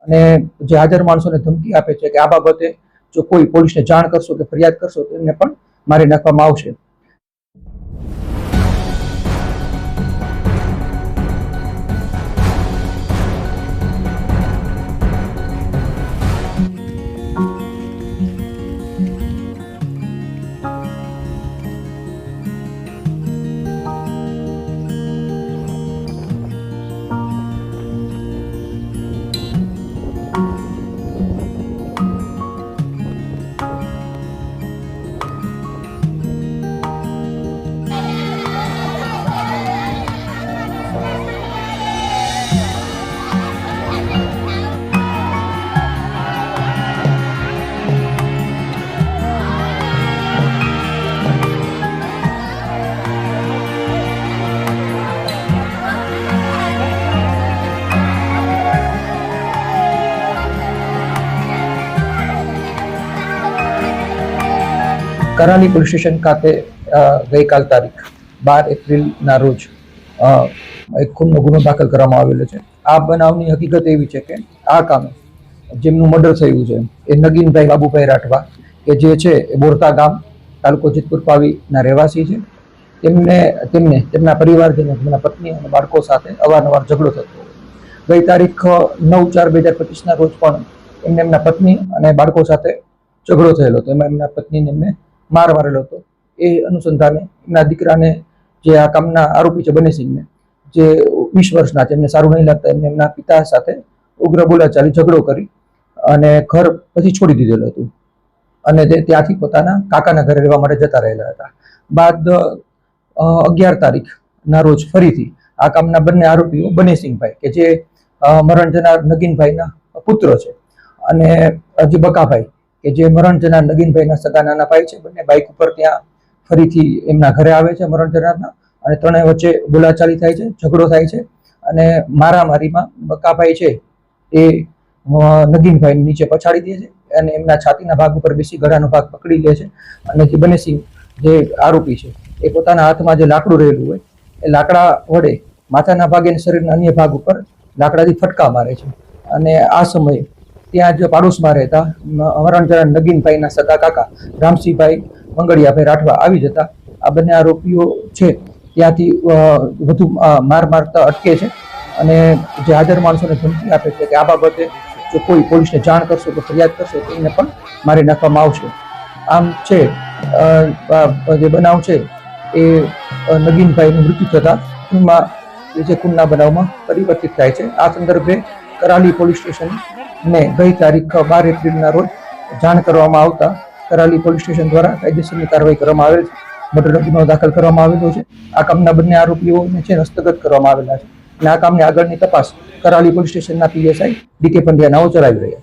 અને જે હાજર માણસોને ધમકી આપે છે કે આ બાબતે જો કોઈ પોલીસને જાણ કરશો કે ફરિયાદ કરશો તો એમને પણ મારી નાખવામાં આવશે. કરાલી પોલીસ સ્ટેશન ખાતે ગઈકાલ તારીખ 12 એપ્રિલના રોજ એક ખૂનનો ગુનો દાખલ કરવામાં આવેલો છે. આ બનાવની હકીકત એવી છે કે આ કામે જેમનું મર્ડર થયું છે એ નગીનભાઈ બાબુભાઈ રાઠવા કે જે છે એ બોરતા ગામ તાલુકો જેતપુર પાવીના રહેવાસી છે. તેમના પરિવારજનો, તેમના પત્ની અને બાળકો સાથે અવારનવાર ઝઘડો થતો. ગઈ તારીખ 9/4/2025ના રોજ પણ એમના પત્ની અને બાળકો સાથે ઝઘડો થયેલો હતો. એમાં એમના પત્નીને એમને માર મારેલો હતો. એ અનુસંધાને એમના દીકરાને, જે આ કામના આરોપી છે બનેસિંહને, જે 20 વર્ષના છે, એમને સારું નહીં લાગતા એમને એમના પિતા સાથે ઉગ્ર બોલાચાલી ઝઘડો કરી અને ઘર પછી છોડી દીધેલું હતું અને તે ત્યાંથી પોતાના કાકાના ઘરે રહેવા માટે જતા રહેલા હતા. બાદ 11 તારીખના રોજ ફરીથી આ કામના બંને આરોપીઓ બનેસિંહભાઈ કે જે મરણ જનાર નગીનભાઈના પુત્ર છે અને હજી બકાભાઈ કે જે મરણ જનાર નગીનભાઈના સગા નાના ભાઈ છે, બંને બાઇક ઉપર ત્યાં ફરીથી એમના ઘરે આવે છે મરણ જનારના, અને ત્રણેય વચ્ચે બોલાચાલી થાય છે, ઝઘડો થાય છે અને મારામારીમાં બકાભાઈ છે એ નગીનભાઈને નીચે પછાડી દે છે અને એમના છાતીના ભાગ ઉપર બેસી ગળાનો ભાગ પકડી લે છે. અને જે બનેસિંહ જે આરોપી છે એ પોતાના હાથમાં જે લાકડું રહેલું હોય એ લાકડા વડે માથાના ભાગે અને શરીરના અન્ય ભાગ ઉપર લાકડાથી ફટકા મારે છે. અને આ સમયે ત્યાં જ પાડોશમાં રહેતા મરણ જનાર નગીનભાઈના સગા કાકા રામસિંહભાઈ મંગળિયાભાઈ રાઠવા આવી જતા આ બંને આરોપીઓ છે ત્યાંથી વધુ માર મારતા અટકે છે અને જે હાજર માણસોને ધમકી આપે છે કે આ બાબતે જો કોઈ પોલીસને જાણ કરશો કે ફરિયાદ કરશો તો એમને પણ મારી નાખવામાં આવશે. આમ છે જે બનાવ છે એ નગીનભાઈનું મૃત્યુ થતા ખૂનમાં જે ખૂનના બનાવમાં પરિવર્તિત થાય છે. આ સંદર્ભે કરાલી પોલીસ સ્ટેશનને ગઈ તારીખ 12 એપ્રિલના રોજ જાણ કરવામાં આવતા કરાલી પોલીસ સ્ટેશન દ્વારા કાયદેસરની કાર્યવાહી કરવામાં આવેલ છે. મર્ડરનો ગુનો દાખલ કરવામાં આવેલો છે. આ કામના બંને આરોપીઓને છે હસ્તગત કરવામાં આવેલા છે અને આ કામની આગળની તપાસ કરાલી પોલીસ સ્ટેશનના PSI DK પંડ્યા નાઓ ચલાવી રહ્યા છે.